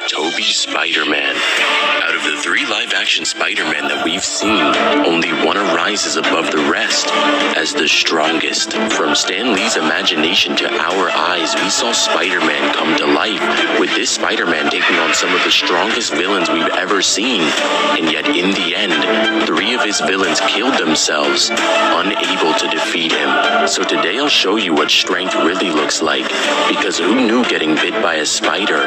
Tobey's Spider-Man. Out of the 3 live-action Spider-Man that we've seen, only one arises above the rest as the strongest. From Stan Lee's imagination to our eyes, we saw Spider-Man come to life, with this Spider-Man taking on some of the strongest villains we've ever seen. And yet, in the end, 3 of his villains killed themselves, unable to defeat him. So today I'll show you what strength really looks like, because who knew getting bit by a spider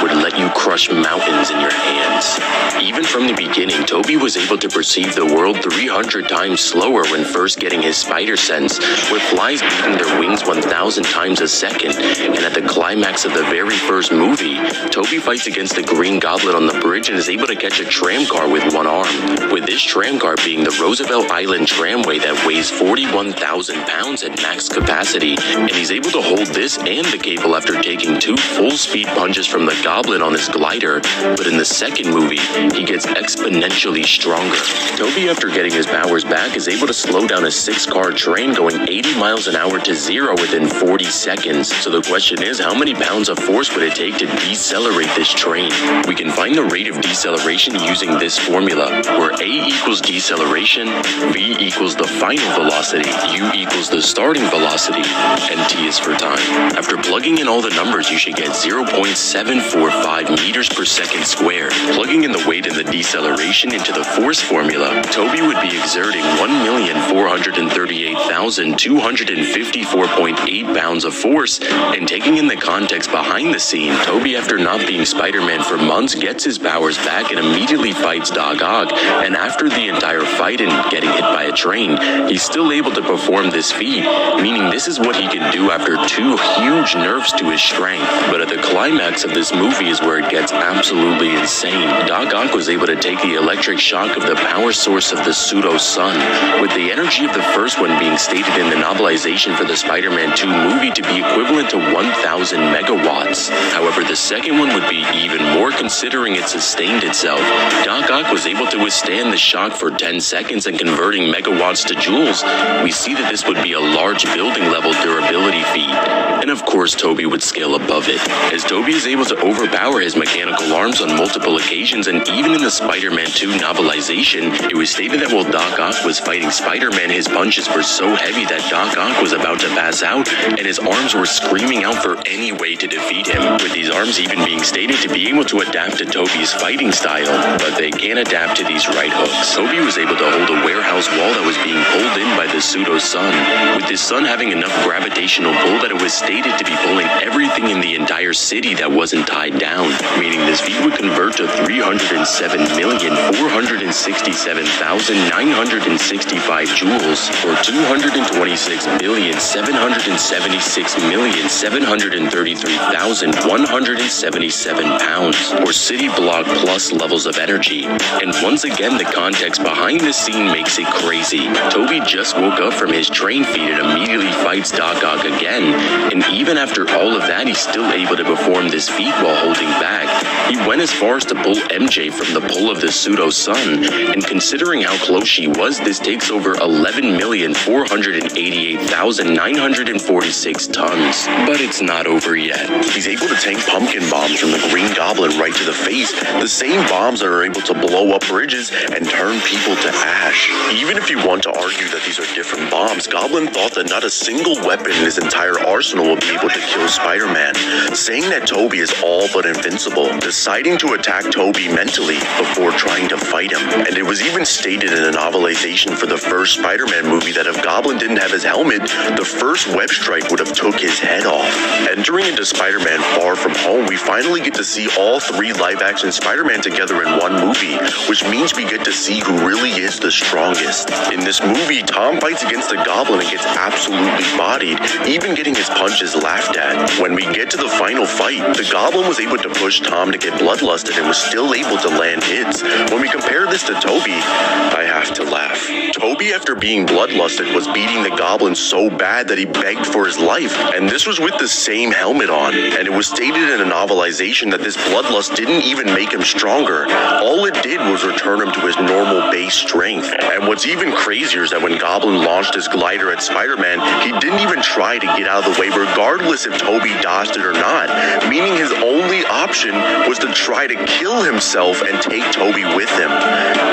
would let you crush mountains in your hands? Even from the beginning, Tobey was able to perceive the world 300 times slower when first getting his spider sense, with flies beating their wings 1,000 times a second. And at the climax of the very first movie, Tobey fights against the Green Goblin on the bridge and is able to catch a tram car with one arm, with this tram car being the Roosevelt Island tramway that weighs 41,000 pounds at max capacity, and he's able to hold this and the cable after taking 2 full-speed punches from the Goblin on his glider. But in the second movie, he gets exponentially stronger. Tobey, after getting his powers back, is able to slow down a 6-car train going 80 miles an hour to 0 within 40 seconds. So the question is, how many pounds of force would it take to decelerate this train? We can find the rate of deceleration using this formula, where A equals deceleration, V equals the final velocity, U equals the starting velocity, and T is for time. After plugging in all the numbers, you should get 0.745 meters per second squared. Plugging in the weight and the deceleration into the force formula, Tobey would be exerting 1,438,254.8 pounds of force, and taking in the context behind the scene, Tobey, after not being Spider-Man for months, gets his powers back and immediately fights Doc Ock, and after the entire fight and getting hit by a train, he's still able to perform this feat, meaning this is what he can do after 2 huge nerfs to his strength. But at the climax of this movie is where it gets absolutely insane. Doc Ock was able to take the electric shock of the power source of the pseudo-sun, with the energy of the first one being stated in the novelization for the Spider-Man 2 movie to be equivalent to 1,000 megawatts. However, the second one would be even more considering it sustained itself. Doc Ock was able to withstand the shock for 10 seconds and converting megawatts to joules. We see that this would be a large building level durability feat. And of course, Tobey would scale above it, as Tobey is able to overpower his mechanical arms on multiple occasions, and even in the Spider-Man 2 novelization, it was stated that while Doc Ock was fighting Spider-Man, his punches were so heavy that Doc Ock was about to pass out, and his arms were screaming out for any way to defeat him, with these arms even being stated to be able to adapt to Tobey's fighting style, but they can't adapt to these right hooks. Tobey was able to hold a warehouse wall that was being pulled in by the pseudo-sun, with this sun having enough gravitational pull that it was stated to be pulling everything in the entire city that wasn't tied down, meaning this feat would convert to 307,467,965 joules, or 226,776,733,177 pounds, or city block plus levels of energy. And once again, the context behind this scene makes it crazy. Tobey just woke up from his train feat and immediately fights Doc Ock again, and even after all of that, he's still able to perform this feat while holding back. He went as far as to pull MJ from the pull of the pseudo-sun, and considering how close she was, this takes over 11,488,946 tons. But it's not over yet. He's able to tank pumpkin bombs from the Green Goblin right to the face, the same bombs that are able to blow up bridges and turn people to ash. Even if you want to argue that these are different bombs, Goblin thought that not a single weapon in his entire arsenal would be able to kill Spider-Man, saying that Tobey is all but invincible, deciding to attack Tobey mentally before trying to fight him. And it was even stated in a novelization for the first Spider-Man movie that if Goblin didn't have his helmet, the first web strike would have took his head off. Entering into Spider-Man Far From Home, we finally get to see all 3 live-action Spider-Man together in one movie, which means we get to see who really is the strongest. In this movie, Tom fights against the Goblin and gets absolutely bodied, even getting his punches laughed at. When we get to the final fight, the Goblin was able to push Tom to get bloodlusted and was still able to land hits. When we compare this to Tobey, I have to laugh. Tobey, after being bloodlusted, was beating the goblin so bad that he begged for his life. And this was with the same helmet on. And it was stated in a novelization that this bloodlust didn't even make him stronger. All it did was return him to his normal base strength. And what's even crazier is that when Goblin launched his glider at Spider-Man, he didn't even try to get out of the way regardless if Tobey dodged it or not, meaning his only option was to try to kill himself and take Tobey with him.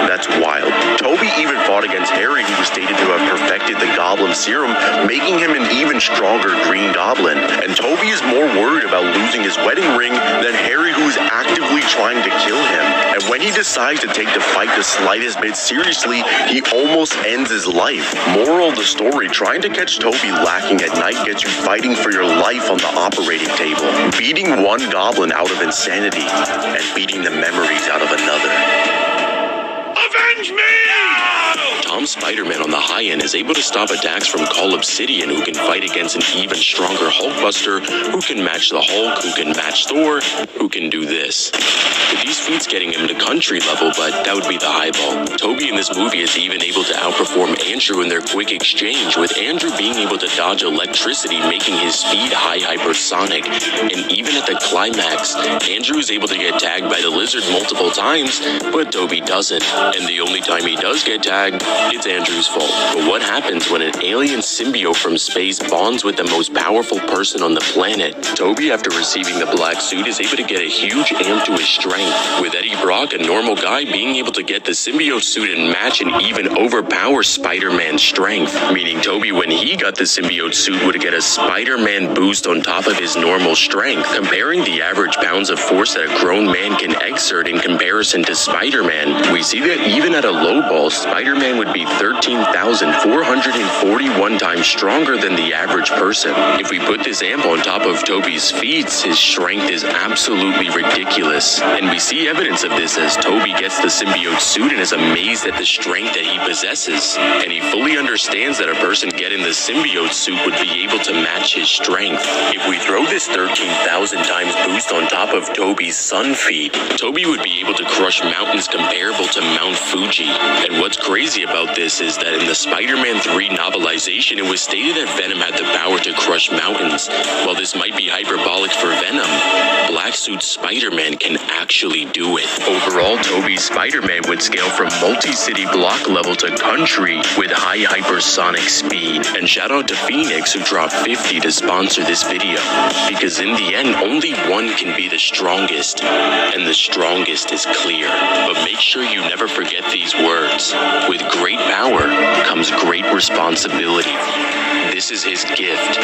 That's wild. Tobey even fought against Harry, who was stated to have perfected the Goblin serum, making him an even stronger Green Goblin. And Tobey is more worried about losing his wedding ring than Harry, who is actively trying to kill him. And when he decides to take the fight the slightest bit seriously, he almost ends his life. Moral of the story, trying to catch Tobey lacking at night gets you fighting for your life on the operating table, beating one goblin out of insanity, and beating the memories out of another. Avenge me! Tom Spider-Man on the high end is able to stop attacks from Call Obsidian, who can fight against an even stronger Hulkbuster, who can match the Hulk, who can match Thor, who can do this. With these feats getting him to country level, but that would be the highball. Tobey in this movie is even able to outperform Andrew in their quick exchange, with Andrew being able to dodge electricity, making his speed high hypersonic. And even at the climax, Andrew is able to get tagged by the lizard multiple times, but Tobey doesn't. And the only time he does get tagged, it's Andrew's fault. But what happens when an alien symbiote from space bonds with the most powerful person on the planet? Tobey, after receiving the black suit, is able to get a huge amp to his strength, with Eddie Brock, a normal guy, being able to get the symbiote suit and match and even overpower Spider-Man's strength. Meaning Tobey, when he got the symbiote suit, would get a Spider-Man boost on top of his normal strength, comparing the average pounds of force that a grown man can exert in comparison to Spider-Man. We see that even at a low ball, Spider-Man would be 13,441 times stronger than the average person. If we put this amp on top of Tobey's feats, his strength is absolutely ridiculous. And we see evidence of this as Tobey gets the symbiote suit and is amazed at the strength that he possesses. And he fully understands that a person getting the symbiote suit would be able to match his strength. If we throw this 13,000 times boost on top of Tobey's sun feat, Tobey would be able to crush mountains comparable to Mount Fuji. And what's crazy about this is that in the Spider-Man 3 novelization, it was stated that Venom had the power to crush mountains. While this might be hyperbolic for Venom, Black Suit Spider-Man can actually do it. Overall, Tobey's Spider-Man would scale from multi-city block level to country with high hypersonic speed. And shout out to Phoenix, who dropped 50 to sponsor this video. Because in the end, only one can be the strongest, and the strongest is clear. But make sure you never forget these words. With great power comes great responsibility. This is his gift,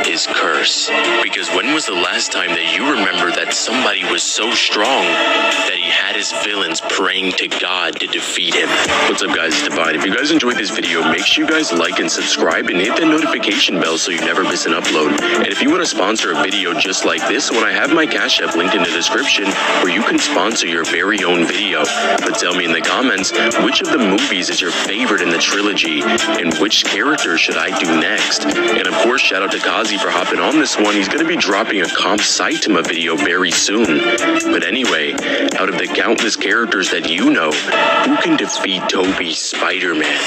his curse. Because when was the last time that you remember that somebody was so strong that he had his villains praying to God to defeat him? What's up, guys? It's Divine. If you guys enjoyed this video, make sure you guys like and subscribe and hit that notification bell so you never miss an upload. And if you want to sponsor a video just like this one, I have my Cash App linked in the description where you can sponsor your very own video. But tell me in the comments, which of the movies is your favorite in the trilogy, and which character should I do next? And of course, shout out to Kazi for hopping on this one. He's going to be dropping a Comp Saitama video very soon. But anyway, out of the countless characters that you know, who can defeat Tobey's Spider-Man?